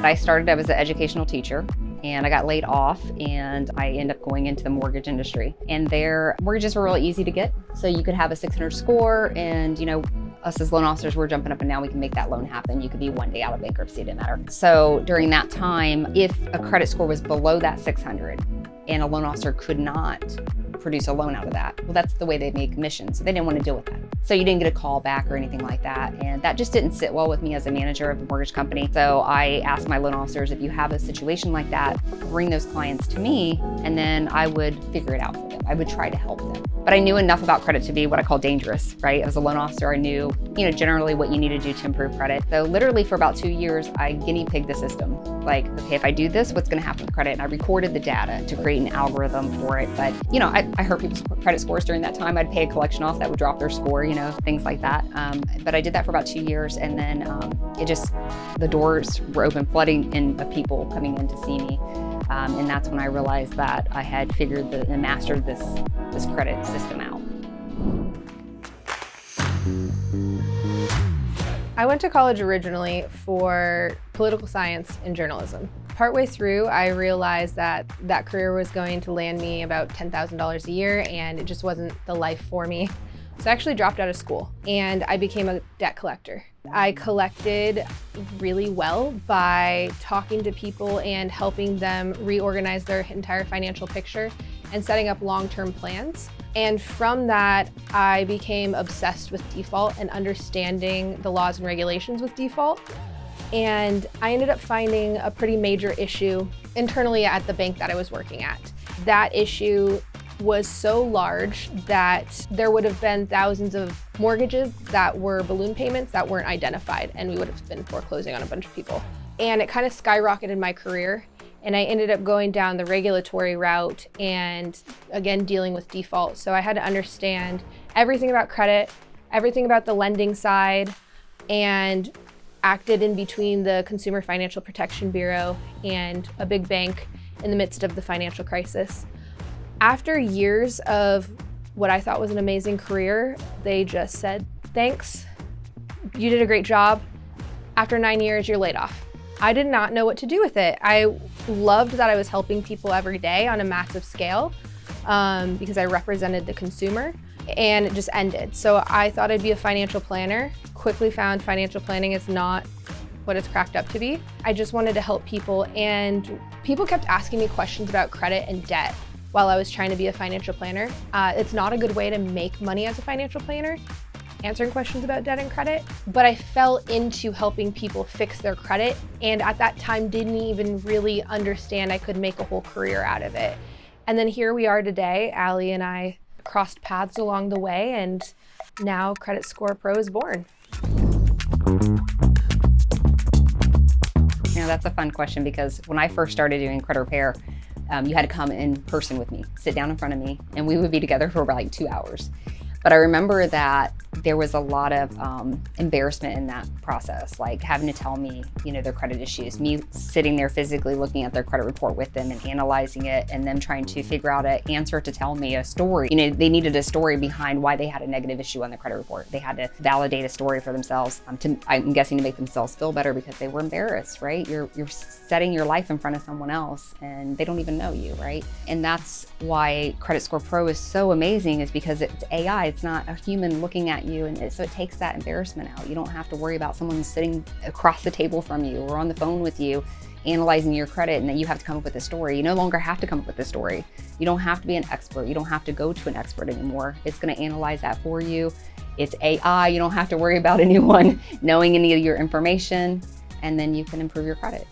I started, I was an educational teacher, and I got laid off, and I ended up going into the mortgage industry. And their mortgages were really easy to get. So you could have a 600 score, and us as loan officers, we're jumping up and down, we can make that loan happen. You could be one day out of bankruptcy, it didn't matter. So during that time, if a credit score was below that 600 and a loan officer could not produce a loan out of that, well, that's the way they made commissions. So they didn't want to deal with that. So you didn't get a call back or anything like that. And that just didn't sit well with me as a manager of the mortgage company. So I asked my loan officers, if you have a situation like that, bring those clients to me, and then I would figure it out for them. I would try to help them. But I knew enough about credit to be what I call dangerous, right? As a loan officer, I knew, generally what you need to do to improve credit. So literally for about 2 years, I guinea pigged the system. Like, okay, if I do this, what's gonna happen with credit? And I recorded the data to create an algorithm for it. But, I heard people's credit scores during that time. I'd pay a collection off that would drop their score, things like that. But I did that for about 2 years, and then the doors were open, flooding in of people coming in to see me. And that's when I realized that I had figured and mastered this credit system out. I went to college originally for political science and journalism. Partway through, I realized that career was going to land me about $10,000 a year, and it just wasn't the life for me. So I actually dropped out of school, and I became a debt collector. I collected really well by talking to people and helping them reorganize their entire financial picture and setting up long-term plans. And from that, I became obsessed with default and understanding the laws and regulations with default. And I ended up finding a pretty major issue internally at the bank that I was working at. That issue was so large that there would have been thousands of mortgages that were balloon payments that weren't identified, and we would have been foreclosing on a bunch of people. And it kind of skyrocketed my career, and I ended up going down the regulatory route and again dealing with default. So I had to understand everything about credit, everything about the lending side, and acted in between the Consumer Financial Protection Bureau and a big bank in the midst of the financial crisis. After years of what I thought was an amazing career, they just said, thanks, you did a great job. After 9 years, you're laid off. I did not know what to do with it. I loved that I was helping people every day on a massive scale because I represented the consumer, and it just ended. So I thought I'd be a financial planner. Quickly found financial planning is not what it's cracked up to be. I just wanted to help people, and people kept asking me questions about credit and debt while I was trying to be a financial planner. It's not a good way to make money as a financial planner, answering questions about debt and credit, but I fell into helping people fix their credit, and at that time didn't even really understand I could make a whole career out of it. And then here we are today. Ali and I crossed paths along the way, and now Credit Score Pro is born. That's a fun question, because when I first started doing credit repair, you had to come in person with me, sit down in front of me, and we would be together for about like 2 hours. But I remember that there was a lot of embarrassment in that process, like having to tell me, their credit issues, me sitting there physically looking at their credit report with them and analyzing it, and them trying to figure out an answer to tell me a story. They needed a story behind why they had a negative issue on the credit report. They had to validate a story for themselves, I'm guessing to make themselves feel better, because they were embarrassed, right? You're setting your life in front of someone else, and they don't even know you, right? And that's why Credit Score Pro is so amazing, is because it's AI. It's not a human looking at you, and so it takes that embarrassment out. You don't have to worry about someone sitting across the table from you or on the phone with you analyzing your credit, and then you have to come up with a story. You no longer have to come up with a story. You don't have to be an expert. You don't have to go to an expert anymore. It's going to analyze that for you. It's AI. You don't have to worry about anyone knowing any of your information, and then you can improve your credit.